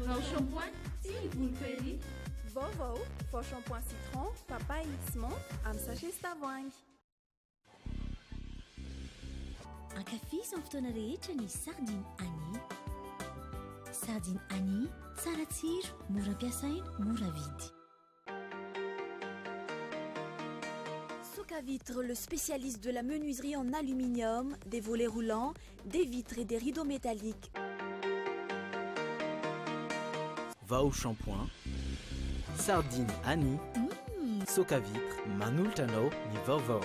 Vao shampoing sy volpery. Vaovao vao shampoing citron, papay sy menthe amin'ny sachet sy tavoahangy. Ankafizy amin'ny fotoana rehetra ny sardine Annie. Sardine Annie, tsara tsiro, mora ampiasaina, mora vidy. Socavitre, le spécialiste de la menuiserie en aluminium, des volets roulants, des vitres et des rideaux métalliques. Va au shampoing. Sardine Annie. Socavitre, Manultano, ni Vovo.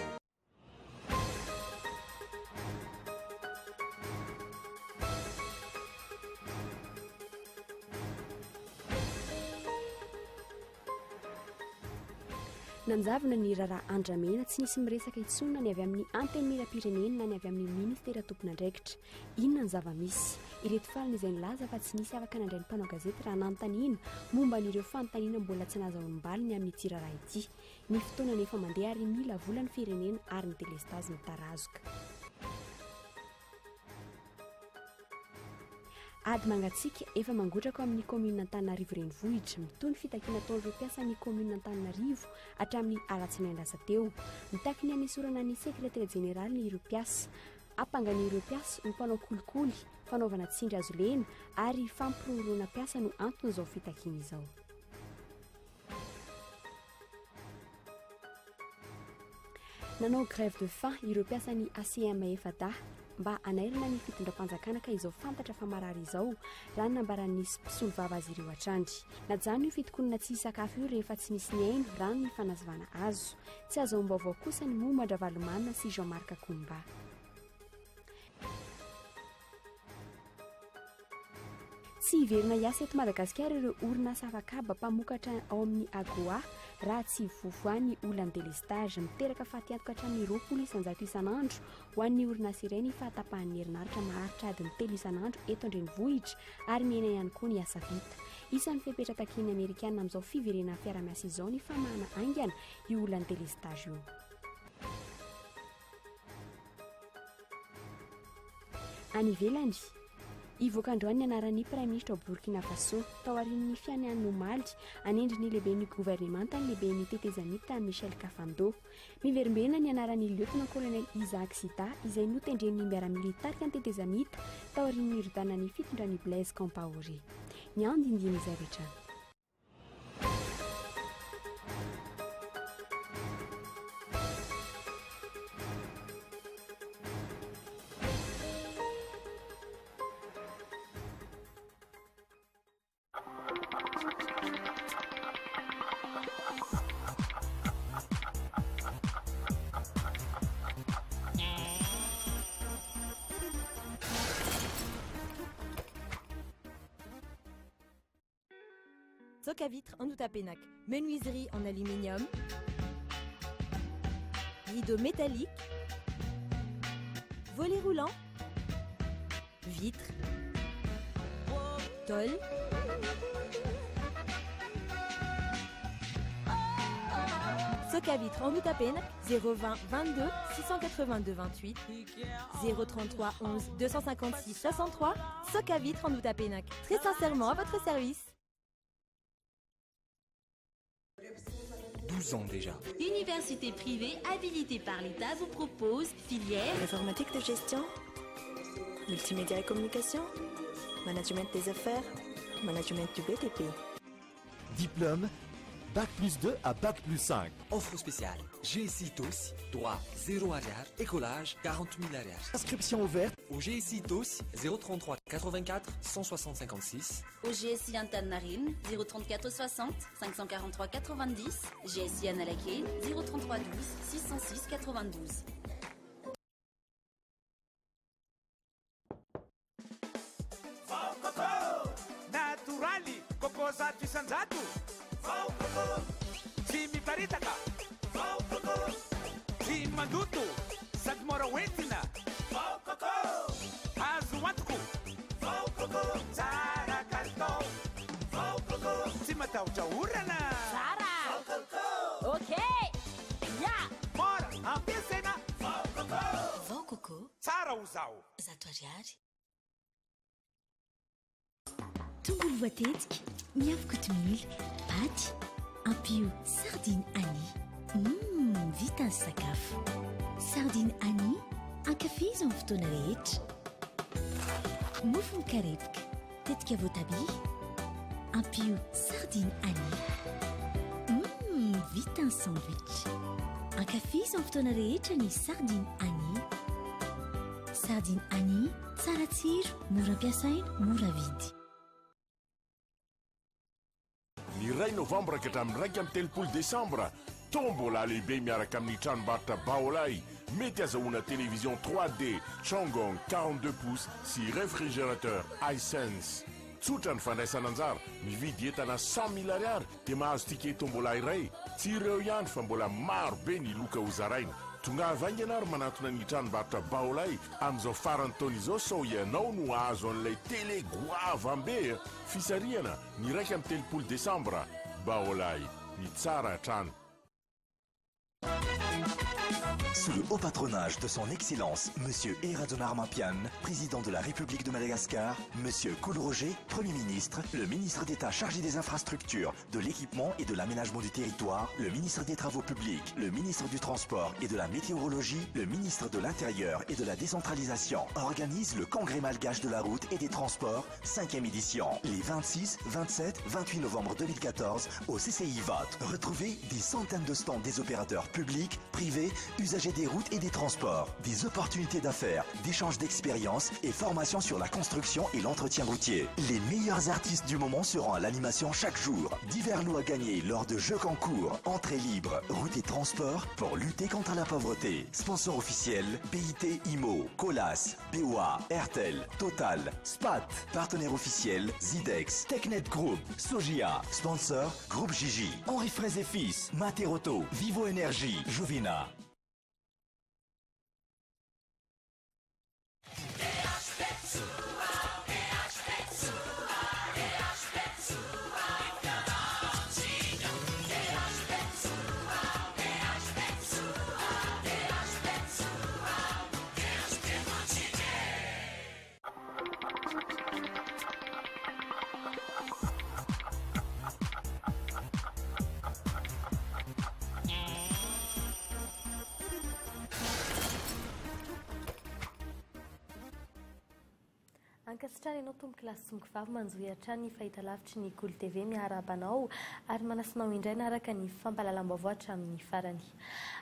Nanjavana ny raharaha andramena tsy nisy miresaka itsona ny avy amin'ny anteny mirapirenena na ny avy amin'ny ministera tompon'andraikitra. Inona ny zava-misy? Ireto falina izay nilaza fa tsy nisy afaka nandray ny mpanao gazety raha nanontaniana momba n'ireo fanontaniana mbola tsy nahazoambaliny amin'ity raharaha ity. Ny fotoana nefa mandeha ary mila vola ny firenena ary ny delestazy ny tarazoka. Ady mangatsika efa mangotraka amin'ny commune Antananarivo renivohitra mitony fitakiana ataon'ireo mpiasa ny commune Antananarivo hatramin'ny alatsinainy lasa teo. Mitaky ny hanesorana ny sekretary jeneraly ny ireo mpiasa, ampangany ireo mpiasa ny mpanao kolikoly, fanaovana tsindry azo lena ary fampiroroana mpiasa no antony izao fitakiana izao. Nanao grève de faim ireo mpiasa ny ACMA mba anairana ny fitondram-panjakana ka izao fantatra fa marary izao raha nambaran'ny mpisolo vava azy ireo hatrandry. Najano io fitokonana tsy sakafo io rehefa tsy misy ny aino rano ny fanazavana azo. Tsy azo mbaovao kosa ny Momba Ndravalomanina sy Jean-Marc Akomba. Tsy hiverina hiasa eto Madagasikara ireo orinasa afakaba mpamokatra ao amin'ny AGOA raha tsy vovoan'ny olana delestage miteraka fahatiantoka hatramin'ny 20 isanjato isanandro ho an'ny orinasa iray ny fahatapahan'ny herinaratra maharitra adiny 3 isanandro eto an-drenivohitra ary miaina ihany koa ny asa vita. Isan'ny fepetra-takiny Amerikana amin'izao fiverenana fiara-miasa izao ny famahana aingana io olana delestage io. Any ivelany ivoakandroany ny anaran'ny Prime Ministre ao Burkina Faso tao aorian'ny fianian'ny omaly anendry ny lehiben'ny gouvernemanta ny lehiben'ny tetezamita Michel Kafando. Miverimberina ny anaran'ny lieutenant colonel Isaac Sita izay notendren'ny miaramilitarika ny tetezamita tao aorian'ny rodanan'ny fitondrany Blaise Compaoré. Ny andindiny izay rehetra. Socavitre en Outapenac, menuiserie en aluminium, rideaux métalliques, volets roulants, vitres, tôle, Socavitre en Outapenac, 020 22 682 28, 033 11 256 63, Socavitre en Outapenac. Très sincèrement à votre service. 12 ans déjà. Université privée habilitée par l'État vous propose filière Informatique de gestion, multimédia et communication, management des affaires, management du BTP. Diplôme, Bac plus 2 à Bac plus 5. Offre spéciale. GSI TOS, droit 0 arrière, écolage 40 000 arrière. Inscription ouverte au GSI TOS 033 84 160 56. Au GSI Antananarivo 034 60 543 90. GSI Analake 033 12 606 92. Naturali Coco Zatu Sanzatu. Jimmy Paritaka. Jimmy Mandutu. Sagmora Wentina. Azuatku. Zara Kalto. Simatau Jaurana. Zara. Ok. Ya. Mora. Ampiesena. Vão Coco. Zara Uzau. Zatuariari. tongolo voatetika, miavaka kotomila, paty, ampio sardine Annie. Vita ny sakafo. Sardine Annie, ankafizo amin'ny fotoana rehetra. Mofo mikarepoka, tetika voatabia, ampio sardine Annie. Vita ny sandwich. Ankafizo amin'ny fotoana rehetra ny sardine Annie. Sardine Annie, tsara tsiro, mora ampiasaina, mora vidy. Ny ray novambra ka hatramin'ny 1 amin'ny telopolo desambra, tombola lehibe miaraka amin'ny tranombarotra Baolay. Mety azahoana télévision 3D Chongong 42 pouces sy réfrigérateur iSense. Tsotra ny fandraisana anjara, mividy entana 100 000 ariary dia mahazo ticket tombola iray. Tsy ireo ihany fa mbola maro be ny loka ho zaraina. Tonga vaingana ary manatona ny tranombarotra Baolay amin'izao farany taona izao sao ianao no azo an'ilay télé goavambe. Fisariana ny 1 amin'ny telopolo desambra. Baolay, ny tsara hatrany. Sous le haut patronage de son Excellence, Monsieur Eradjonar Mapian, président de la République de Madagascar, Monsieur Koul Roger, Premier ministre, le ministre d'État chargé des infrastructures, de l'équipement et de l'aménagement du territoire, le ministre des Travaux publics, le ministre du Transport et de la Météorologie, le ministre de l'Intérieur et de la Décentralisation organise le Congrès malgache de la route et des transports, 5e édition, les 26, 27, 28 novembre 2014 au CCI Vote. Retrouvez des centaines de stands des opérateurs publics, privés, usagers des routes et des transports, des opportunités d'affaires, d'échanges d'expériences et formations sur la construction et l'entretien routier. Les meilleurs artistes du moment seront à l'animation chaque jour. Divers lots à gagner lors de jeux concours, entrée libre, route et transport pour lutter contre la pauvreté. Sponsor officiel, BIT Imo, Colas, BOA, Airtel, Total, SPAT. Partenaire officiel, Zidex, Technet Group, Sogia. Sponsor, Groupe Gigi, Henri Fraise et Fils, Materoto, Vivo Énergie, Juvina. Ankasitrany ianao tomboky lasongo vavy manjohy hatrany fahitalavitry ny Koly TV miara-banao ary manasinao indray naraka ny fampahalalam-baovao hatramin'ny farany.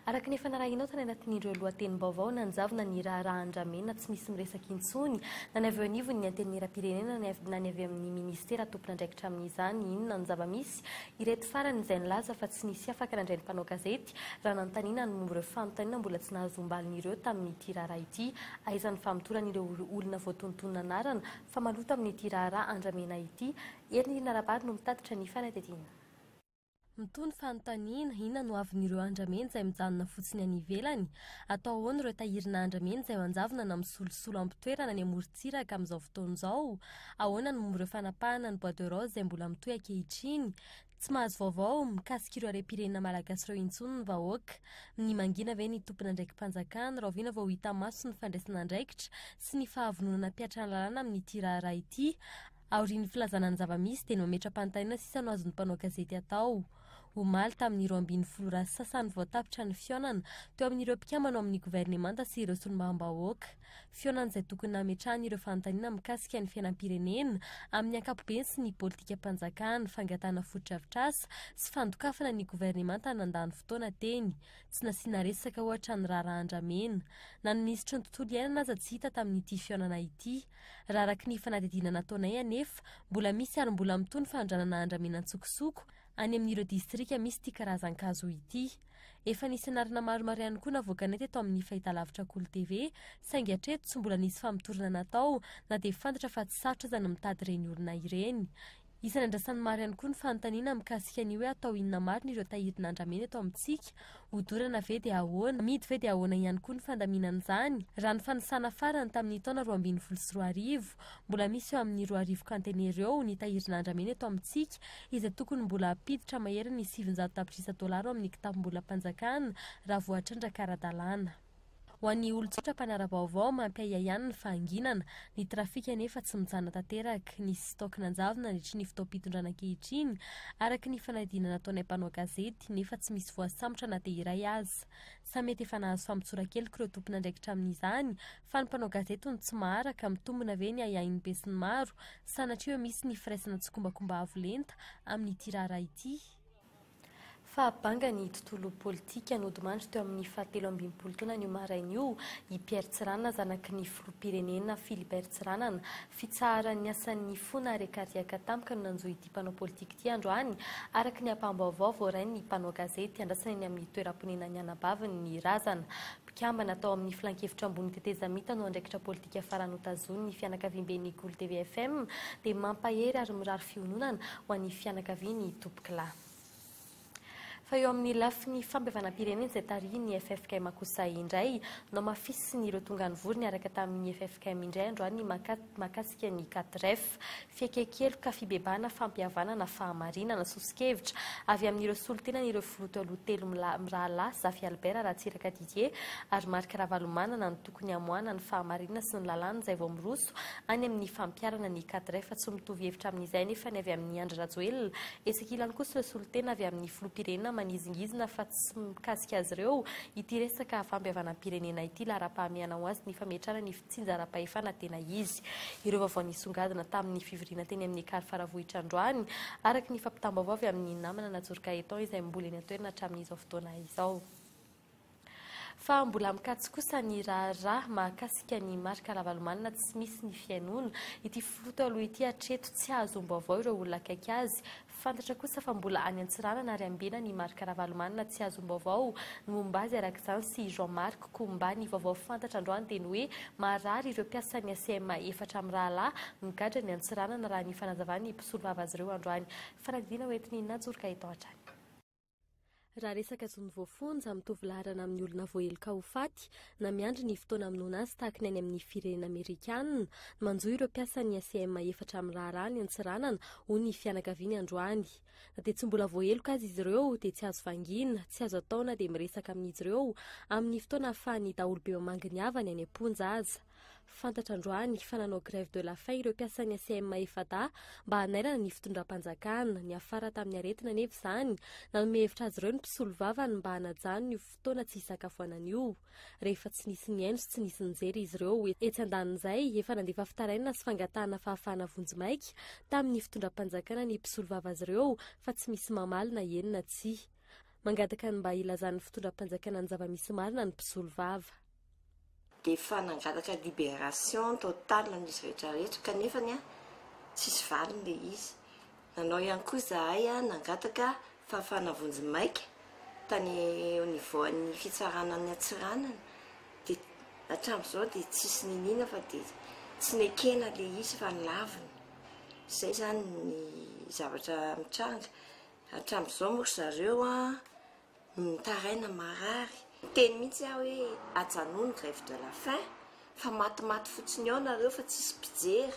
Araka ny fanarahinao tany anatin'ireo lohatenim-baovao nanjavona ny raharaha andramena tsy misy miresaka intsony na ny avy eo anivony ny antenimieram-pirenena na ny avy amin'ny ministera tompon'andraikitra amin'izany inona ny zava-misy ireto farany izay nilaza fa tsy nisy afaka nandray ny mpanao gazety raha nanontaniana ny momba ireo fanontaniana mbola tsy nahazo ombalin'ireo tamin'ity raharaha ity aizany famotoran'ireo olona voatontonona anarana fa maloto amin'ity raharaha andramena ity ery narabary no mitatitra ny fanatetiana. Mitony fanontaniana inona no avin'ireo andramena izay mijanona fotsiny any ivelany atao ahoana ireo tahirina andramena izay manjavona na misolosolo ampitoerana ny amorontsiraka amin'izao fotoana izao ahoana ny momba ireo fanapahana ny bois de rose izay mbola mitohy ankehitriny tsy mahazo vaovao mikasika ireo harem-pirenena malagasy ireo intsony ny vahoaka ny mangina ve ny tompona andraiky mpanjakana raha oviana vao hita maso ny fandraisana andraikitra sy ny fahavononana mpiatra ny lalàna amin'ity raharaha ity aorian'ny filazana ny zava-misy dia ny mametra-panontaniana sisa no azon'ny mpanao gazety atao. Omaly tamin'ny 20 raha sasany voatapitra ny fionana teo amin'ireo mpikambana amin'ny governemanta sy ireo solombam-bahoaka. Fionana izay tokony nametrahany ireo fanontaniana mikasika ny fiainam-pirenena amin'ny ankapobeny sy ny politika mpanjakana, fangatana foto-drafitrasa sy fandokafana ny governemanta nandany fotoana teny. Tsy nasiana resaka ohatra ny raharaha andramena. Na ny minisitry ny tontolo iainana aza tsy hita tamin'ity fionana ity. Raha araka ny fanadidina nataonay anefa mbola misy ary mbola mitony fandranana andramena an-tsokosoko any amin'ireo distrika misy ity karazan-kazo ity. Efa nisy anarana maromaro ihany koa navoakanay teto amin'ny fahitalavitra Koly TV, saingy hatreto tsy mbola nisy famitorana natao na dia fantatra fa tsy sarotra aza ny mitady ireny olona ireny. Isany andrasany maro ihany koa ny fanontaniana mikasika ny hoe atao inona marina ireo tahirina andramena eto amintsika, hodorana ve dia ahoana, amidy ve dia ahoana ihany koa ny fandaminana izany. Raha ny fanosana farany tamin'ny taona 2024 mbola misy eo amin'ny 2,000 conteneur eo ny tahirina andramena eto amintsika izay tokony mbola apiditra maheriny $700 amin'ny kitapo mbola mpanjakana raha voatrandra kara-dalàna. ho an'ny olon-tsotra mpanara-baovao mampiaya ihany ny fahanginana ny trafika nefa tsy mijana tanteraka ny stock nanjavona nandritry ny fitaom-pitondrana ankehitriny araka ny fanadinana ataonay mpanao gazety nefa tsy misy voasambotra na dia iray azy sa mety efa nahazo fampitsorakelyka ireo tompona ndraikitra amin'izany fa ny mpanao gazety ny tsy maharaka mitombona ve ny ayahin'ny be sy ny maro sanatria hoe misy ny firaisana tsy kombakomba avo lenta amin'ity raharaha ity. Fa banga ny tontolo politika nodimandry teo amin'ny 17 taona ny maraina io i Pierre Tsiranana zanaky ny filoham-pirenena Philibert Tsiranana fitsaharan'ny asan'ny fona rekariaka tampoka no nanjoy ity mpanao politika ity androany araka ny ampam-baovao voarainy ny mpanao gazety andrasana eny amin'ny toeram-ponena ny anabaviny ny razana mpikambana atao amin'ny filan-kevitra ambony tetezamita no andraikitra politika faranotazony ny fianakaviam-ben'ny Golo TV FM dia mampahery ary mirary fiononana ho an'ny fianakaviany tompokilà. Fa eo amin'ny lafiny fampiavanam-pirenena izay tarihiny FFKM kosa indray no mafisy ny ireo tonga ny vorony araka tamin'ny FFKM indray androany makasika ny 4F fiakekeloka fibebana fampiavanana fahamarinana sosikevitra avy amin'ireo solotena n'ireo filoto aloha telo mirahalahy Zafy Albert Ratsiraka Didier ary Marc Ravalomanana ny tokony hamoana ny fahamarinana sy ny lalàna izay vao miroso any amin'ny fampiarana ny 4F fa tsy mitovy hevitra amin'izay nefa ny avy amin'ny Andry Rajoelina esakilany kosa ireo solotena avy amin'ny filoham-pirenena manizingizina fa tsy mikasika azy ireo ity resaka fampiavanam-pirenena ity lara-pahamehana ho azy ny fametrana ny fitsinjaram-pahefana tena izy ireo vaovao nisongadina tamin'ny fivoriana teny amin'ny ekary faravohitra androany araka ny fampitam-baovao avy amin'ny namana Najoroka Eton izay mbola eny atoerana hatramin'izao fotoana izao. Fa mbola mikatso kosa ny raharaha mahakasika ny Marc Ravalomanana tsy misy ny fiainoana ity filoto aloha ity hatreto tsy azo mbaovao ireo olona akaiky azy fantatra kosa fa mbola any Antsiranana ary ambena ny Marc Ravalomanana tsy azo mbaovao ny momba azy araka izany sy Jean-Marc Komba ny vaovao fantatra androany dia ny hoe marary ireo mpiasan'ny ACM efatra amin'ny rahalahy migadra ny Antsiranana raha ny fanazavany mpisolo vava azy ireo androany fanadina hoentiny Najoroka Eton hatrany. Raha resaka zony voafonja mitovy laharana amin'ny olona voaheloka ho faty na miandry ny fotoana aminona azy tahaka ny any amin'ny firenena Amerikanina manjoy ireo mpiasan'ny ACM efatra amin'ny raharaha ny Antsiranana ho ny fianakaviany androany. Na dia tsy mbola voaheloka azy izy ireo dia tsy azo vangina, tsy azo atao na dia miresaka amin'izy ireo amin'ny fotoana ahafahany daholo be mamanginy havany any am-ponja aza. Fantatra androany fa nanao grève de la faim ireo mpiasan'ny ACM efada mba hanairana ny fitondram-panjakana ny afara tamin'ny aretina nefa izany nanome hevitra azy ireo ny mpisolo vavany mba hanajany io fotoana tsy hisakafoanana io rehefa tsy nisy ny endro tsy nisy nijery izy ireo etsy andanin'izay efa nandefa fitarainana sy fangatahana fahafahana vonjimaiky tamin'ny fitondram-panjakana ny mpisolo vava azy ireo fa tsy misy mamaly na enina tsia mangataka ny mba ilazan'ny fitondram-panjakana ny zava-misy marina ny mpisolo vava. Dia efa nangataka libération totale n'izy rehetrarehetra kanefany tsisy valiny ilay izy. Nanao ihany koa zahay nangataka fahafahana vonjimaika tany au niveau ny fitsarana ny Antsiranana dia hatramin'izao dia tsisy ninina fa dia tsy nekena ilay izy fa nilaviny. Izay zany ny zavatra mitranga hatramin'izao moa zareo mitaraina marary. Teny mihitsy aho hoe ajanony grève de la faim fa matimaty fotsiny ao nareo fa tsisy mpijery.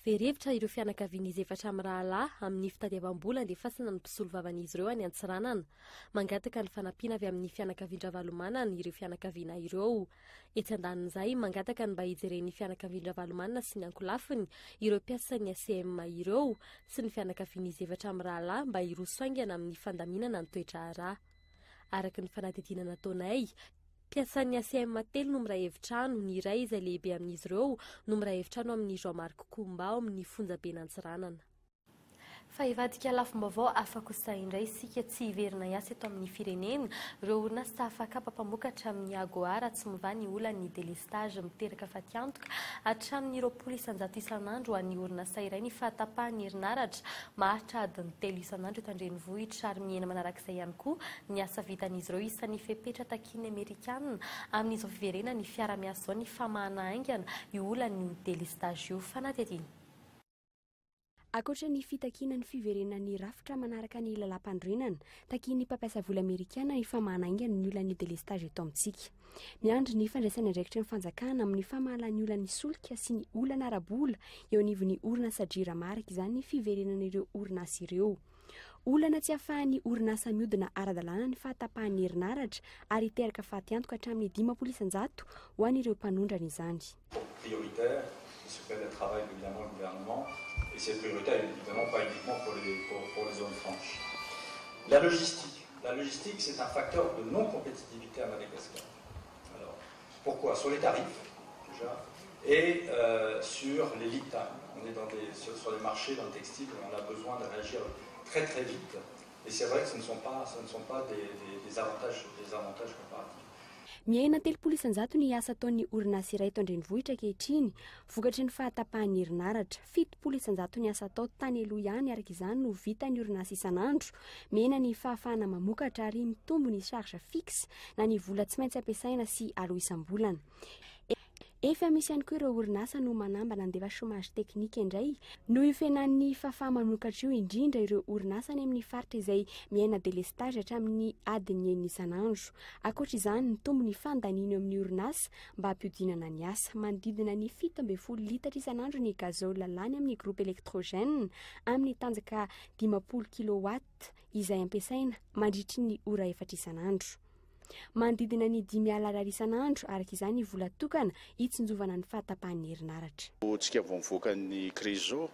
Verhevitra ireo fianakavian'izy efatra amin'ny rahalahy amin'ny fitadiavam-bola andefasana ny mpisolo vavan'izy ireo any Antsiranana mangataka ny fanampiana avy amin'ny fianakavian-Ravalomanana ireo fianakaviana ireo. Etsy andanin'izay mangataka ny mba hijeren'ny fianakavian-Ravalomanana sy ny ankolafiny ireo mpiasan'ny ACM ireo sy ny fianakavian'izy efatra amin'ny rahalahy mba hiroso haingana amin'ny fandaminana ny toetra rà. Araka ny fanadidina nataonay mpiasan'ny ACM telo no miray hevitrano ny iray izay lehibe amin'izy ireo no miray hevitrano amin'ny Jean-Marc Komba ao amin'ny fonjabeny Antsiranana. Fa hivadika lafim-baovao afa kosa indray isika tsy hiverina hiasa eto amin'ny firenena ireo orinasa afaka mpampamokatra amin'ny agoara tsy mivany olany délestage miteraka fatiantoka hatramin'ny 20 isan'andro ho an'ny orinasa iray ny fahatapahany herinaratra maharitra adiny 3 isan'andro eto an-drenivohitra ary mihena manarak'izay ihany koa ny asa vitan'izy ireo isan'ny fepetra takiny Amerikanina amin'izao fiverena ny fiara-miasa zao ny famahana haingana io olany délestage io fanadidina. Akoatra ny fitakina ny fiverenan'ny rafitra manaraka ny lalam-pandrenana takiany mpampiasa vola Amerikana ny famahanaingana ny olan'ny délestage eto amintsika. Miandry ny fandraisana andraikitra ny fanjakana amin'ny famahalan'ny olan'ny solika sy ny olana ara-bola eo anivon'ny orinasa Jira marika izany ny fiverenan'ireo orinasa ireo. olana tsy hahafahan'ny orinasa miodina ara-dalàna ny fahatapahan'ny herinaratra ary hiteraka faty antoka hatramin'ny 500 ho an'ireo mpanondrana izany. Prioritaire, ce fait le travail évidemment le gouvernement et c'est prioritaire évidemment pas uniquement pour les zones franches. La logistique c'est un facteur de non-compétitivité à Madagascar. Alors pourquoi? Sur les tarifs déjà et sur les lead time. On est sur les marchés, dans le textile, on a besoin de réagir très très vite. Et c'est vrai que ce ne sont pas des avantages comparatifs. Miaina 300 ny asa ataon'ny orinasa iray eto an-drenivohitra ankehitriny, vokatry ny fahatapahan'ny herinaratra. 700 ny asa atao tany aloha ihany, araka izany no vita ny orinasa isan'andro. Mihena ny fahafahana mamokatra ary mitombo ny charge fixe na ny vola tsy maintsy ampiasaina sy aloha isam-bolana. Efa misy ihany koa ireo orinasa no manamba nandefa chômage teknika indray no ifenan'ny fahafahamanokatra io, indrindra ireo orinasa any amin'ny faritra izay miaina délestage hatramin'ny adiny 9 isan'andro. Ankoatra izany, ny tombo ny fandaniny eo amin'ny orinasa mba hampidinana ny asa. Manodidina ny 17 litatra isan'andro ny gazole lany amin'ny groupe électrogène amin'ny tanjaka 50 kW izay ampiasaina mandritry ny ora 4 isan'andro. Manodidina ny 5 alina isan'andro, araka izany vola tokana hitsinjovana ny fahatapahan'ny herinaratra. Tsika vao mivoaka ny crise zao,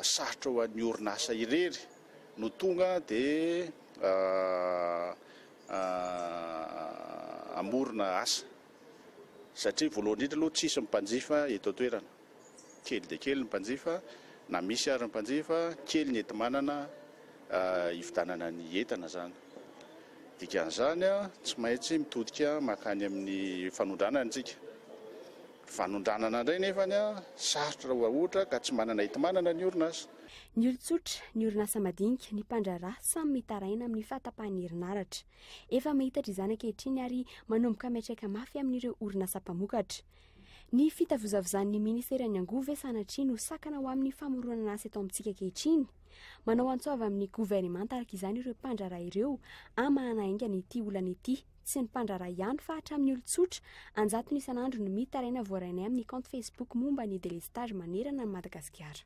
sarotra ho an'ny orinasa irery no tonga dia amorona asa. Satria voalohany indrindra aloha tsisy mpanjifa eto an-toerana. Kely dia kely ny mpanjifa, na misy ary ny mpanjifa, kely ny enti-manana hividanana ny entana zany. Dikan'izany tsy maintsy mitodika makany amin'ny fanondranana antsika. Fanondranana indray nefa sarotra raha ohatra ka tsy manana enti-manana ny orinasa. Ny olon-tsotra, ny orinasa madinika, ny mpandraharaha samy mitaraina amin'ny fahatapahan'ny herinaratra. Efa mahitatra izany ankehitriny ary manomboka miatraika mafy amin'ireo orinasa mpamokatra. Ny fitavozavozan'ny ministeran'ny angova sanatria no sakana ho amin'ny famoronana asa eto amintsika ankehitriny. Manao antsova amin'ny gouvernemanta araka izany ireo mpandraharaha ireo amahanaingana ity olana ity. Tsy ny mpandraharaha ihany fa hatramin'ny olon-tsotra, 100 isan'andro no mitaraina voarainay amin'ny compte Facebook momba ny délestage manerana ny Madagasikara.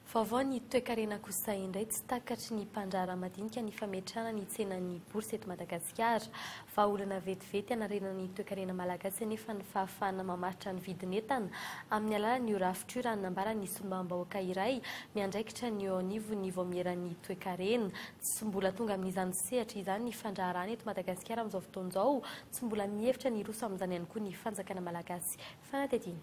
Vaovao ny toe-karena kosa indray tsy takatry ny mpandraharaha madinika ny fametrahana ny tsenan'ny bourse eto Madagasikara. Fa olana vetivety hanarena ny toe-karena malagasy nefa ny fahafahana mamaritra ny vidin'entana amin'ny alalan'ny rafitra nanambara ny sombam-bahoaka iray miandraikitra ny eo anivo ny voamieran'ny toe-karena. Tsy mbola tonga amin'izany sehatra izany ny fandraharahana eto Madagasikara amin'izao fotoana izao, tsy mbola mihevitra ny roso amin'izany ihany koa ny fanjakana malagasy. Fanatetiny.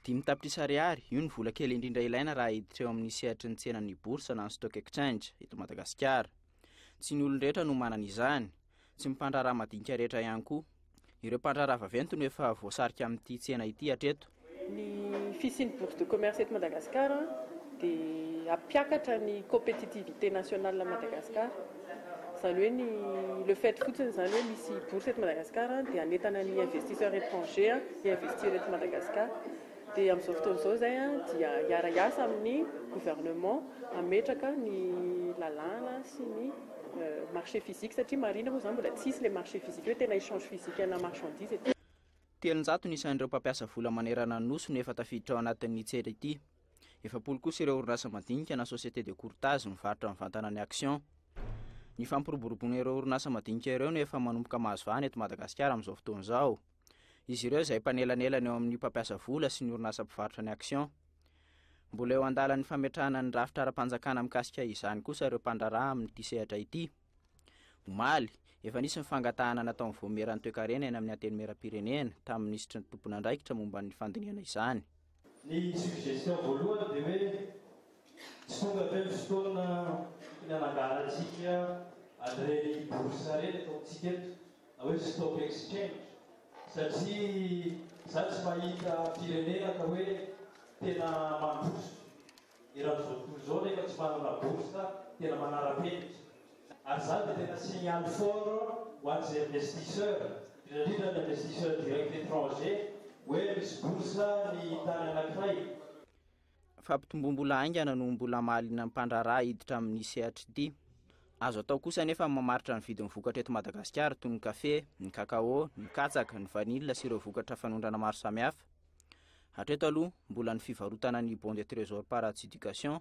5 tapitrisa ariary, io ny vola kely indrindra ilaina raha hiditra eo amin'ny sehatry ny tsenan'ny bourse na ny stock exchange eto Madagasikara. Tsy ny olon-drehetra no manana izany, tsy mpandraharaha madinika rehetra ihany koa. Ireo mpandraharaha vaventy no efa voasarika amin'ity tsena ity hatreto. Ny fisian'ny bourse de commerce eto Madagasikara dia hampiakatra ny compétitivité nationale Madagasikara. Zany hoe le fait fotsiny zany hoe misy bourse eto Madagasikara dia anetana ny investisseurs étrangers investir eto Madagasikara. Dia amin'izao fotoana izao zay dia hiara-hiasa amin'ny gouvernement hametraka ny lalàna sy ny marché physique satria marina moa zany mbola tsisy le marché physique hoe tena échange physique na marchandise eto. 300 isan'ireo mpampiasa vola manerana ny nosy no efa tafiditra ao anatin'ny tsena ity. 70 kosa ireo orinasa madinika na société de courtage mivarotra mivantana ny action. Ny fampiroboroboana ireo orinasa madinika ireo no efa manomboka mahazo vahana eto Madagasikara amin'izao fotoana izao. Izy ireo izay mpanelanelana eo amin'ny mpampiasa vola sy ny orinasa mpivarotra ny action. Mbola eo andalan'ny fametrahana ny rafitra ara-panjakana mikasika izany kosa ireo mpandraharaha amin'ity sehatra ity. Omaly, efa nisy mifangatahana nataon'ny voamieran'ny toe-karena eny amin'ny anteny meram-pirenena tamin'ny ministra ny tompon'andraikitra momba ny fandiniana izany. Ny suggestion voalohany dia hoe tsy tonga be ny fotoana nanangarantsika an'ireny bourse reny ataontsika eto hoe stock exchange. Satria za tsy mahita firenena ka hoe tena mambourse. Raha amin'izao tontolo izao nefa tsy manana bourse tena manara-penitra. Ary zany dia tena signal fort ho an'izay investisseur, indrindra ny investisseur direct étranger hoe misy bourse ny tany anankiray. Fampitomboam-bola aingana no mbola mahalina mpandraharaha hiditra amin'ny sehatra ity. Azo atao kosa nefa mamaritra ny vidin'ny vokatra eto Madagasikara toy ny kafe, ny kakao, ny katsaka, ny vanilla sy ireo vokatra fanondrana maro samihafa. Hatreto aloha mbola ny fivarotana ny bon de trésor par adjudication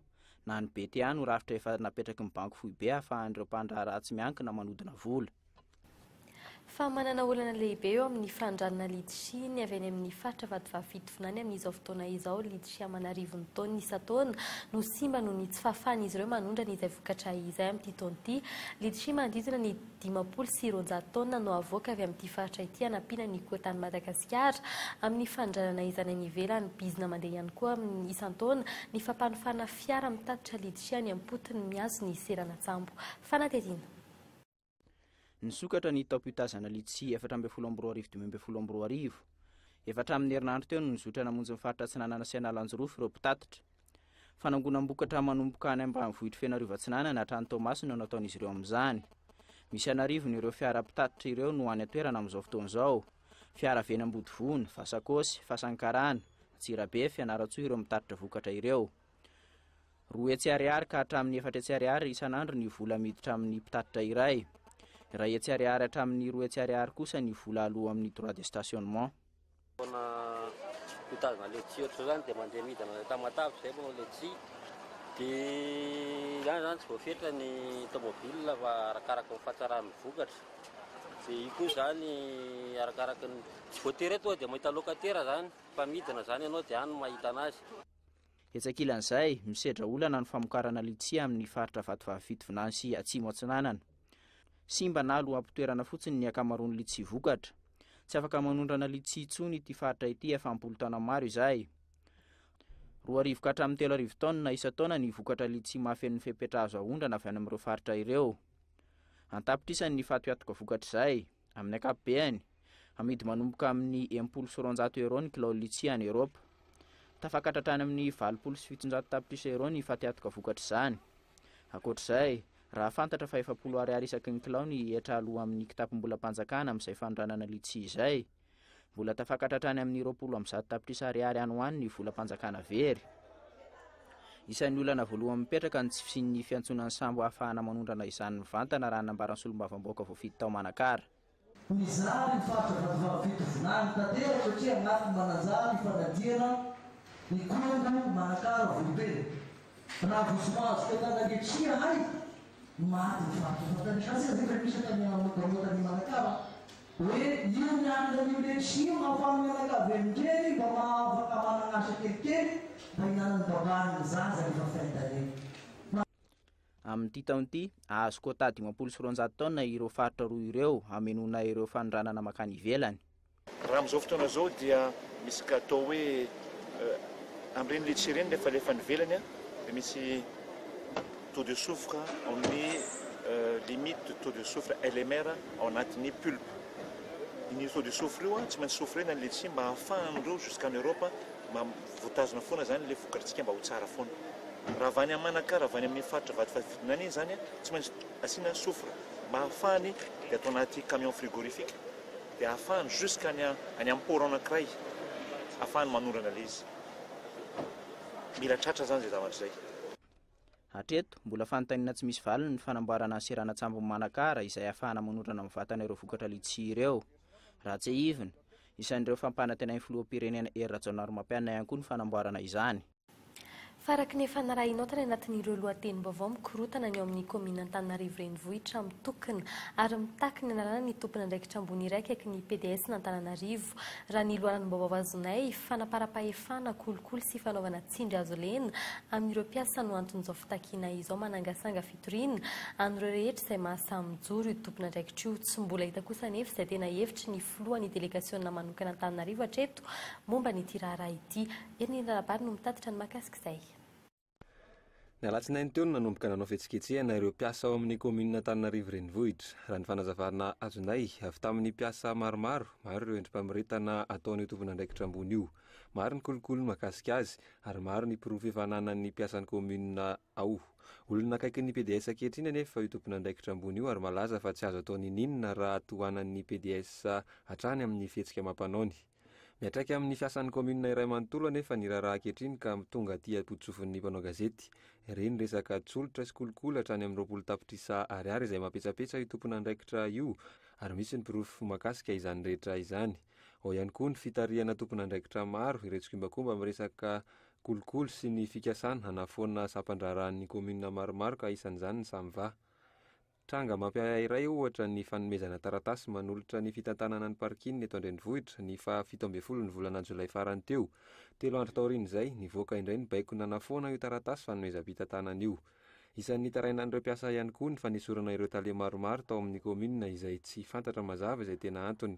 na ny BTA no rafitra efa napetraky ny banky foibe ahafahan'ireo mpandra ratsy miankina manodina vola. Fa manana olana lehibe eo amin'ny fandranana lidisia ny avy any amin'ny faritra Vatovavy amin'izao fotoana izao. Lidisia aman'arivony taona isan-taona no simba noho ny tsy fahafahan'izy ireo manondrana izay vokatra izay amin'ity taona ity. Lidisia manodidina ny 590 taona no avoaka avy amin'ity faritra ity hanampiana ny koetany Madagasikara amin'ny fandranana izany any ivelany. Bizina mandeha ihany koa amin'ny isan-taona ny fampanofana fiara mitatitra lidisia ny ampotony miazo ny seranatsambo. Fanatetina. Ny sokatra ny taom-pitazana lidisia 422 efatra amin'ny herinandro teo no nizotra namonjy ny faritra Atsinanana sy Analanjorofo ireo mpitatitra. Fanangonam-bokatra manomboka any ambanivohitra Fianareva Atsinanana hatrany Toamasina no nataon'izy ireo amin'izany. Misy anarivony ireo fiara mpitatitra ireo no any atoerana amin'izao fotoana izao. Fiara veny Ambodivona, Fasakosy, Fasankarana, Tsirabe, Fianaratsoa ireo mitatitra vokatra ireo. 2 hetsy ariary ka hatramin'ny 4 hetsy ariary isan'andro ny vola miditra amin'ny mpitatitra iray. Raha hetsy ariary hatramin'ny 2 hetsy ariary kosa ny vola aloha amin'ny droit de stationnement. Mitazona letsia ohatry zany dia mandeha midana tamatavy zay manao letsia dia zany tsy voafetra ny tomobile fa arakaraka ny fahatsarany vokatra. Dia io koa zany arakaraka ny tsy voatery eto dia mahita lokatera zany fa midina zany ianao dia any mahita anazy. Hetsakilan'izay misedra olana ny famokarana litsia amin'ny faritra Vatovavy Fitovina sy Atsimo Atsinanana. Simba na aloha ampitoerana fotsiny ny akamaroany litsia vokatra. Tsy afaka manondrana litsia intsony ity faritra ity efa 10 taona maro izay. 2 ka hatramin'ny 3 taona isan-taona ny vokatra litsia mahafeno fepetra azo ahondrana avy any amin'ireo faritra ireo. Antapitrisany ny fatoatoka vokatra izay amin'ny ankapobeny amidy manomboka amin'ny 70 euro ny kilao litsia any Eropa. Tafakatra hatrany amin'ny 700 tapitrisa euro ny fatoatoka vokatra izany. Ankoatr'izay, raha fantatra fa 70 ariary isaky ny kilao ny etra aloha amin'ny kitapom-bola panjakana amin'izay fandranana litsia izay, mbola tafakatra hatrany amin'ny 20 tapitrisa ariary any ho any ny vola panjakana very. Isan'ny olana voalohany mipetraka ny tsy fisian'ny fiantsonan'ny sambo ahafahana manondrana izany mivantana raha nambaran'ny solombavam-baoaka voafidy tao Manakara. Izany ny faritra Vatovavy Fitovina ny tanteraka satria agnaty mananjara ny fanadihana ny kongo Manakara Volobeny. Raha vosomazo fetana letsia hay maty ny faritra fatany kasi zay misy tamotany Manakara hoe io mianina io letsia mahafahana Manakara velondreny mba mahavaka mananasa kelikely mba hinanany babany ny zaza rehefa faintany. Amin'ity taon'ity ahazo kota 520 taona ireo faritra roa ireo hamenona ireo fanondranana makany ivelany. Raha amin'izao fotoana zao dia misy atao hoe amin'ireny letsia ireny rehefa nivelany dia misy taux de soufre amin'ny limite de taux de soufre LMR ao anatin'ny pulpe. Iny taux de soufre io tsy maintsy sofrena ny letsia mba hahafahandreo jusqu'en Europe mba voatazona foana zany ilay vokatritsika mba ho tsara foana. Raha avany amin'ny Manakara avany amin'ny faritra Vatovavy Fitovina iny zany tsy maintsy asiana soufre mba hahafahany dia atao anaty camion frigorifique dia hahafahany jusqu'any amin'ny port anankiray hahafahany manondrana ilay izy. Mila tratra zany zay zavatra zay. Hatreto mbola fanontaniana tsy misy valiny ny fanamboarana ny seranatsambo Manakara izay ahafahana manondrana amin'ny vatana ireo vokatra litsia ireo. Raha tsy ivina, isan'ireo fampanantenain'ny filoham-pirenena Hery Rajaonarimampianina ihany koa ny fanamboarana izany. Faraky ny fanarahinotana anatin'ireo lohatenim-baovao mikorotana ny ao amin'ny komina Antananarivo renivohitra mitokana ary mitakiny analana ny tompona andraikitra ambony iray akaiky ny PDS n'Antananarivo. Raha ny lohatenim-baovao azonay fanaparam-pahefana kolikoly sy fanaovana tsindry azo lena amin'ireo mpiasa no anton'izao fitakiana izao manangasanga fitoriana an'ireo rehetra izay mahasamijoro io tompona andraikitra io. Tsy mbola hita kosa nefa izay tena hevitry ny filohan'ny delegaciona manokana Antananarivo hatreto momba n'ity raharaha ity. Ery ny rabary no mitatitra ny makasik'izay. Ny alatsinainy teo no nanomboka nanao fihetsiketsehana ireo mpiasa ao amin'ny komina Antananarivo renivohitra. Raha ny fanazavana azonay avy tamin'ny mpiasa maromaro, maro ireo endrim-pamiretana ataon'io tompona andraikitra ambony io. Maro ny kolikoly mahakasika azy ary maro ny pirofefananan'ny mpiasan'ny komina ao. Olona akaiky ny PDS ankehitriny anefa io tompona andraikitra ambony io ary malaza fa tsy azo atao ninona raha tohanan'ny PDS hatrany amin'ny fihetsika mampanaony. Miatraiky amin'ny fiasan'ny komina iray manontolo anefa ny raharaha ankehitriny ka tonga aty ampotsofin'ny mpanao gazety. Ireny resaka tsolotra sy kolikoly hatrany amin'ny 20 tapitrisa ariary izay mampetsapetsa io tompona andraikitra io ary misy ny pirofo makasika izany rehetra izany. Ao ihany koa ny fitariana tompona andraikitra maro iretsy kombakomba amin'ny resaka kolokolo sy ny fikasana hanafoana sampandraran'ny komina maromaro ka isan'izany ny Samva. Tranga mampiahay iray ohatra ny fanomezana taratasy manolotra ny fitantanana ny parkiny eto Andrenivohitra ny fa 17 ny volana Jolay farany teo. 3 andro taorian'izay nivoaka indray ny baikona hanafoana io taratasy fanomezam-pitantanana io. Isan'ny tarainan'ireo mpiasa ihany koa ny fanesorana ireo tale maromaro tao amin'ny komina izay tsy fantatra mazava izay tena antony.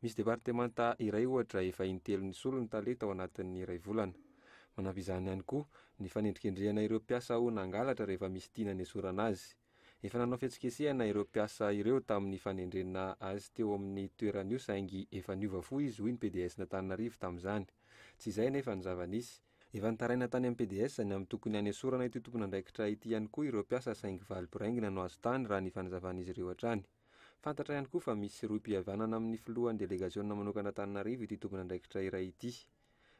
Misy departemanta iray ohatra efa intelo ny solony tale tao anatin'ny iray volana. Manampy izany ihany koa ny fanendrikendrehana ireo mpiasa ho nangalatra rehefa misy tiana nesorana azy. Efa nanao fihetsikesehana ireo mpiasa ireo tamin'ny fanendrena azy teo amin'ny toeran'io saingy efa niova fo izy hoy ny PDS n'Antananarivo tamin'izany. Tsy izay nefa ny zava-nisy. Efa nitaraina tany amin'ny PDS ny amin'ny tokony hanesorana ity tompon'andraikitra ity ihany koa ireo mpiasa saingy valipiraingina no azo tany raha ny fanazavan'izy ireo hatrany. Fantatra ihany koa fa misy roa mpihavanana amin'ny filohan'ny delegasiona manokana Antananarivo ity tompon'andraikitra iray ity.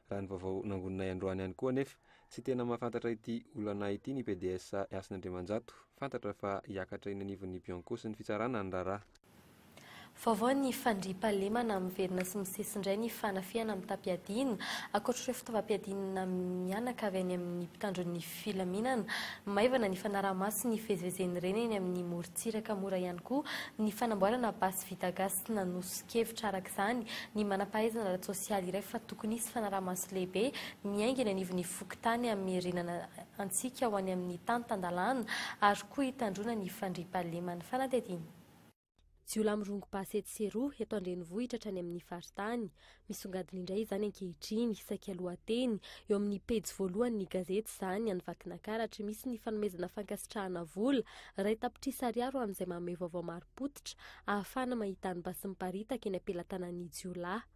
Raha ny vaovao nangonina androany ihany koa nefa tsy tena mahafantatra ity olana ity ny PDS Asin'Andriamanjato. Fantatra fa hiakatra eny anivon'ny Bianco sy ny fitsarana ny raharaha. Vaovao ny fandriam-pahalemana miverina sy misesindray ny fanafiana amin'ny tapiadina ankoatr'ireo fitaovam-piadinana mianaka avy any amin'ny mpitandron'ny filaminana maivana ny fanaraha-maso ny fivezivezen'ny reny eny amin'ny morontsiraka mora ihany koa ny fanamboarana basy vita gasy nanosokevitra arak'izany ny manam-pahaizana ara-tsosialy iray fa tokony isy fanaraha-maso lehibe miaingana anivon'ny fokotany amin'ny rinana antsika ho any amin'ny tany tandalana ary koa hitandrona ny fandriam-pahalemana fanadidina. Jiolahy mirongo-pasety seroa eto Andrenivohitra hatrany amin'ny faritany. Misongadina indray izany ankehitriny isaky lohateny eo amin'ny pejy voalohany ny gazety izany any vakinankaratra misy ny fanomezana fankasitrahana vola iray tapitrisa ariary amin'izay manome vaovao maro-potitra ahafahana mahita ny basy miparitaka eny ampelantanan'ny jiolahy.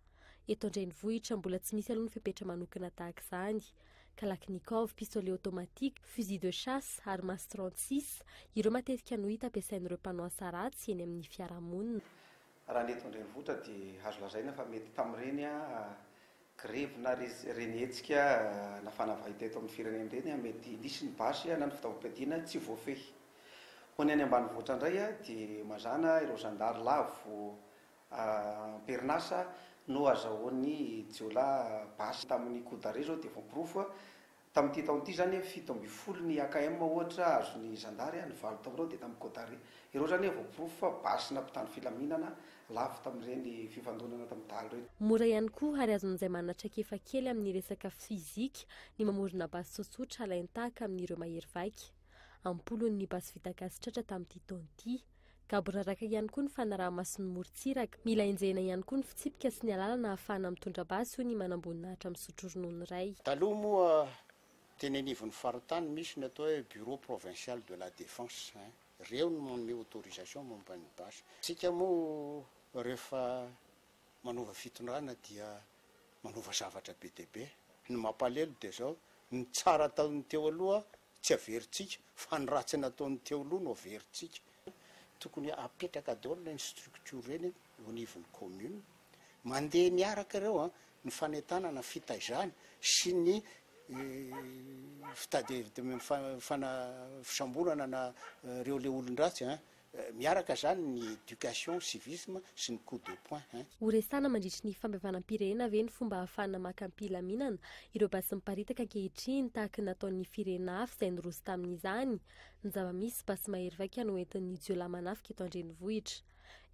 Eto Andrenivohitra mbola tsy misy aloha ny fepetra manokana tahaka izany. Kalaknikov, pistolet automatique, fusil de chasse, armas 36 ireo matetika no hita ampiasain'ireo mpanao asa ratsy eny amin'ny fiarahamonina. Raha ny eto Andrenivohitra dia azo lazaina fa mety tamin'ireny grevy na reny hetsika na fanavahita eto amin'ny firenena ireny mety nisy ny basy na ny fitaovam-piadiana tsy voafehy. Ho ny any ambanivohitra indray dia mazana ireo zandary lavo perinasa no azahoan'ny jiolahy basy tamin'ny kodare zao dia voampirofo tamin'ity taon'ity zany 7 ny AKM ohatra azony zandary ny 4 taona dia tamin'ny kodare ireo zany voampirofo fa basy nampitany filaminana lavo tamin'ireny fifandonana tamin'ny daly ireny. Mora ihany koa ary azon'izay manatraikefa kely amin'ny resaka fizika ny mamorona basy tsotsotra alaintahaka amin'ireo mahery vaika. Ampolon'ny basy vita gasy tratra tamin'ity taon'ity. Gaboraraka ihany koa ny fanaraha-mason'ny morontsiraka. Mila enjehina ihany koa ny fitsipika sy ny alalana ahafahana mitondra basy ho ny manamboninahitra misotro ronono iray. Taloha moa teny anivon'ny faritany misy ny atao hoe bureau provincial de la défense. Ireo no manome autorisation momban'ny basy. Sika moa rehefa manova fitondrana dia manova zavatra be dia be. Ny mampalelo dia zao ny tsara ataony teo aloha tsy averintsika fa ny ratsy nataony teo aloha no averintsika. Tokony apetraka daholo ny structure eny ao anivon'ny commune mandeha miaraka ireo ny fanentanana fitaizany sy ny fisambonana na ireo le olon-dratsy miaraka zany ny éducation civisme sy ny coup de poing. Horesana mandritry ny fampihavanam-pirenena ve ny fomba ahafahana maka-pilaminana ireo basy miparitaka ankehitriny tahaka nataon'ny firena hafa izay niroso tamin'izany. Ny zava-misy basy mahery vaika no entin'ny jiolahy manafika eto Andrenivohitra.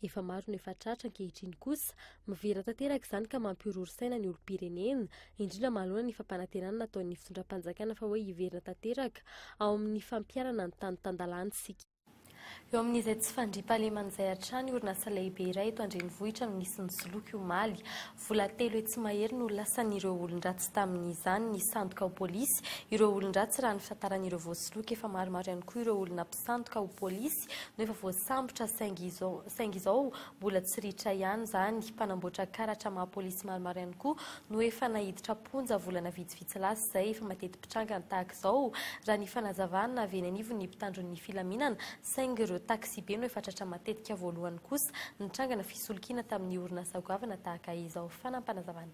Efa maro no efa tratra ankehitriny kosa mivera tanteraka izany ka mampiorosaina ny olom-pirenena indrindra mahalona ny fampanantenana nataon'ny fitondram-panjakana fa hoe hiverina tanteraka ao amin'ny fampiarana ny tany tandalantsika. Eo amin'izay tsy fandriam-pahaleman'izay hatrany orinasa lehibe iray eto Andrenivohitra no nisy nisoloky omaly. Vola 3 etsy mahery no lasan'ireo olon-dratsy tamin'izany ny sandoka ho polisy. Ireo olon-dratsy raha ny fitantaran'ireo voasoloky efa maromaro ihany koa ireo olona mpisandoka ho polisy no efa voasambotra saingy izao mbola tsy ritra ihany zany. Mpanamboatra karatra maha-polisy maromaro ihany koa no efa nahiditra ponja volana vitsivitsy lasa izay efa matety pitrangana tahaka izao raha ny fanazavana avy eny anivon'ny mpitandron'ny filaminana saingy ireo taxi be no efa tratra matetika voalohany kosa nitrangana fisolokiana tamin'ny orinasa goavana tahaka izao. Fanampanazavana.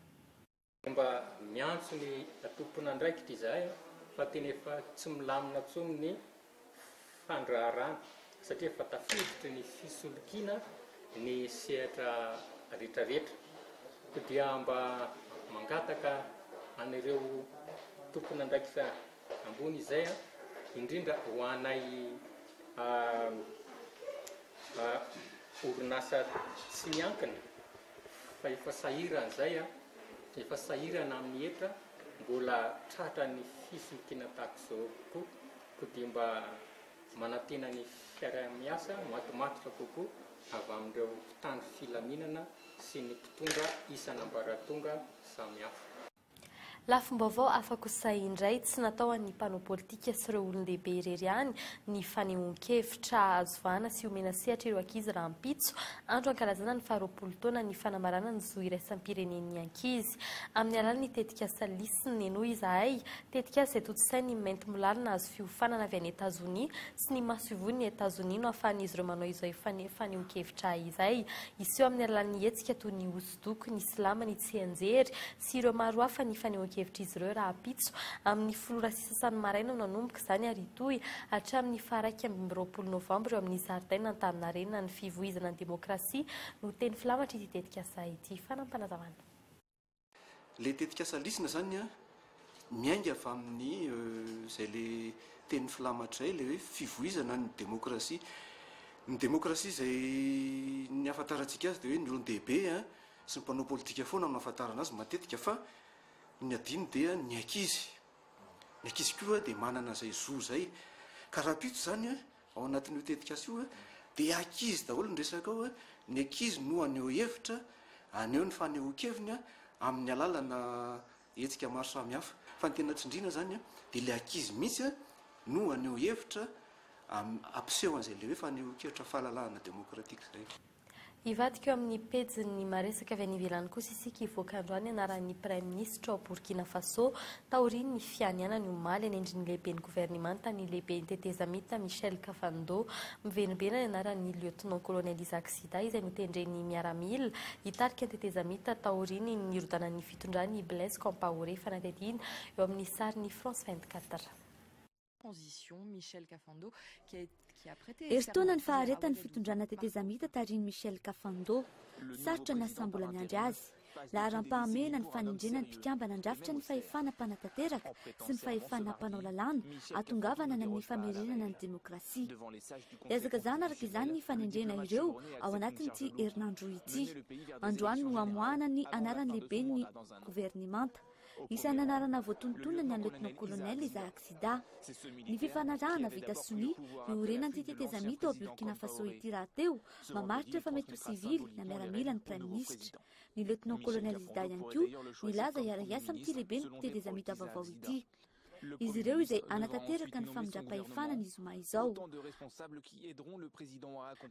Mba miantso ny tompon'andraikitra izahay fa tena efa tsy milamina tsony ny fandraharana satria efa tafiditra ny fisolokiana ny sehatra rehetrarehetra. Dia mba mangataka an'ireo tompona ndraikitra ambony izay a indrindra ho anay orinasa tsy miankina fa efa sahirana zay a efa sahirana amin'ny etra mbola tratra ny fisolokina tahaka zao kokoa ko dia mba manantena ny fiara-miasa matomatotra kokoa avy amin'ireo mpitandro filaminana sy ny mpitondra isan'ambaratonga samihafa. Lafim-baovao afaka hosahy indray tsy natao an'ny mpanao politika sy ireo olon-dehibe irery ihany ny fanehoan-kevitra azo vahana sy omena sehatra ireo ankizy raha ampitso andro ankalazana ny 20 taona ny fanamarana ny zo iraisam-pirenen'ny ankizy amin'ny alalan'ny tetika asa lisiny eno izahay tetika asa izay totosainy ny mainty molalina azo fiofanana avy any Etazonia sy ny maso ivony ny Etazonia no ahafahan'izy ireo manao izao fanehoan-kevitra izay izy eo amin'ny alalan'ny hetsika toy ny hosodoko ny silama ny tsianjery sy ireo maro hafa ny fanehoan-kevitra izy ireo raha apitso amin'ny folora sisa sany maraina no nanomboka izany ary toy hatramin'ny 20 novambra eo amin'ny zaridaina Antaninarenina ny fivoizana ny demokrasia no teny filamatra ity tetika asa ity fanampanazavana. Le tetika asa lisina zany a miainga avy amin'ny izay le teny filamatra izay le hoe fivoizana ny demokrasia. Ny demokrasia izay ny ahafantarantsika azy dia hoe ny olon-dehibe sy ny mpanao politika foana no ahafantarana azy matetika fa ny adino dia ny ankizy koa dia manana izay zo zay ka raha pito zany ao anatin'io tetika asa io dia ankizy daholo ny resaka ao ny ankizy no aneho hevitra aneho ny fanehoan-keviny amin'ny alalana hetsika maro samihafa fa ny tena tsindriana zany dia le ankizy mihitsy no aneho hevitra ampiseho an'izay le hoe fanehoan-kevitra fahalalahana demokratika zay. Ivadika eo amin'ny pejiny maresaka avy any ivelany kosa isika hivoaka androany anaran'ny Prime Ministre ao Burkina Faso taoriny ny fianianany omaly any endriny lehiben'ny gouvernemanta ny lehiben'ny tetezamita Michel Kafando mivenibena ny anaran'ny lieutenant colonel Isaac Sida izay notendreny miaramila hitarika ny tetezamita taoriny ny rodanan'ny fitondrany Blaise Compaoré fanatedina eo amin'ny sariny France 24. Eritoana ny faharetany fitondrana tetezamita tariny Michel Kafando sarotra nasambola miandry azy laharam-pahamena ny fanendrena ny mpikambana andrafitra ny fahefana mpanatateraka sy ny fahefana mpanao lalàna atongavana ny amin'ny famerenana ny demokrasia. Ezaka zany araka izany ny fanendrena ireo ao anatin'ity herinandro ity androany no amoahana ny anaran'ny lehibe ny gouvernemanta isan'ny anarana voatontonona ny lieutenant colonel Isaac Sida. Ny fifanarahana vita sonia ny orenan'ity tetezamita ao Burkina Faso ity raha teo mamaritra fa mety ho sivily na miaramila ny Prime Ministre. Ny lieutenant colonel Sida ihany koa nilaza iara-iasa amin'ity lehibe ny tetezamita vaovao ity. Izy ireo izay anatanteraka ny famindram-pahefana ny zoma izao.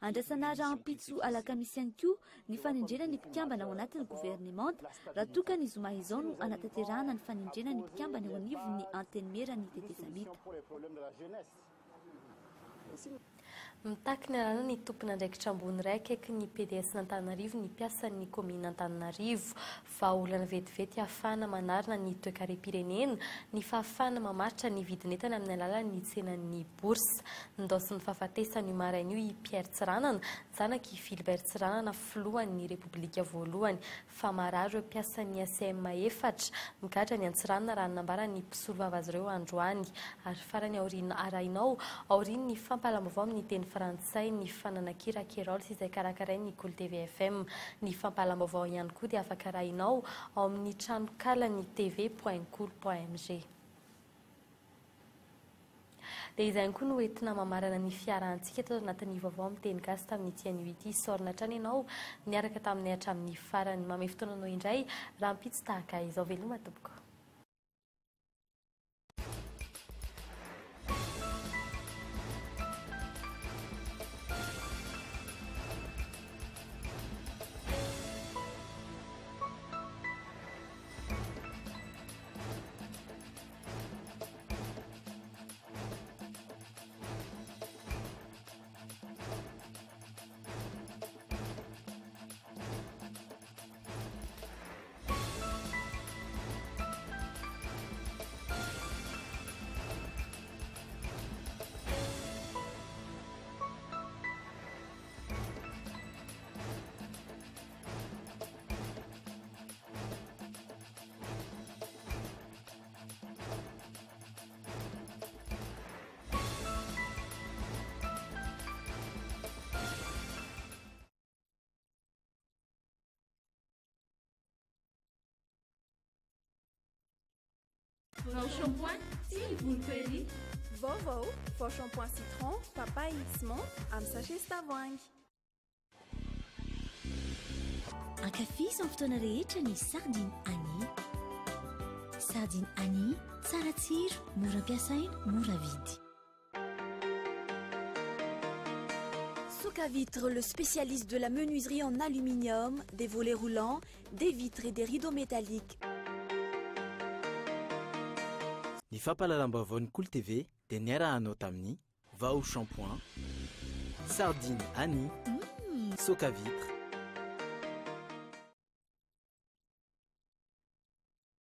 Andrasana raha ampitso alakamisy ihany koa ny fanendrena ny mpikambana ao anatin'ny gouvernemanta raha toka ny zoma izao no anatanterahana ny fanendrena ny mpikambana eo anivon'ny anteny mera ny tetezamita. Mitaky ny alana ny tompona andraikitra ambony iray akaiky ny PDS n'Antananarivo ny mpiasan'ny komina Antananarivo vahaolana vetivety ahafahana manarina ny toe-karem-pirenena ny fahafahana mamaritra ny vidin'entana amin'ny alalan'ny tsenan'ny borsa. Ndosiny fahafatesany maraina io i Pierre Tsiranana zanaky Philibert Tsiranana filohan'ny Repoblika voalohany fa marary ireo mpiasan'ny ACM efatra migadra ny Antsiranana raha nambarany mpisolo vava azy ireo androany ary farany aoriana arainao aoriany ny fampalam-baovao amin'ny teny Frantsay ny fananakira Kerol sy izay karakaray ny Cool TV FM ny fampalam-baovao ihany koa dia afaka arahinao ao amin'ny trano kala ny tv.cool.mg. Dia izay koa no entina mamarana ny fiarantsika eto anatin'ny vaovao amin'ny teny gasy tamin'ity anio ity sorina hatrany ianao niaraka taminay hatramin'ny farany mamy fotoananao indray raha mpitso tahaka izao veloma tompoko. Vao shampoing sy volompery. Vaovao, vao shampoing citron, papay, ciment amin'ny sachet sy tavoahangy. Ankafizy amin'ny fotoana rehetra ny sardine Annie. Sardine Annie, tsara tsiro, mora ampiasaina, mora vidy. Socavitre, le spécialiste de la menuiserie en aluminium, des volets roulants, des vitres et des rideaux métalliques. Ny fampahalalam-baovao Cool TV dia niarahanao tamin'ny Vao shampoing, sardine Annie, Socavitre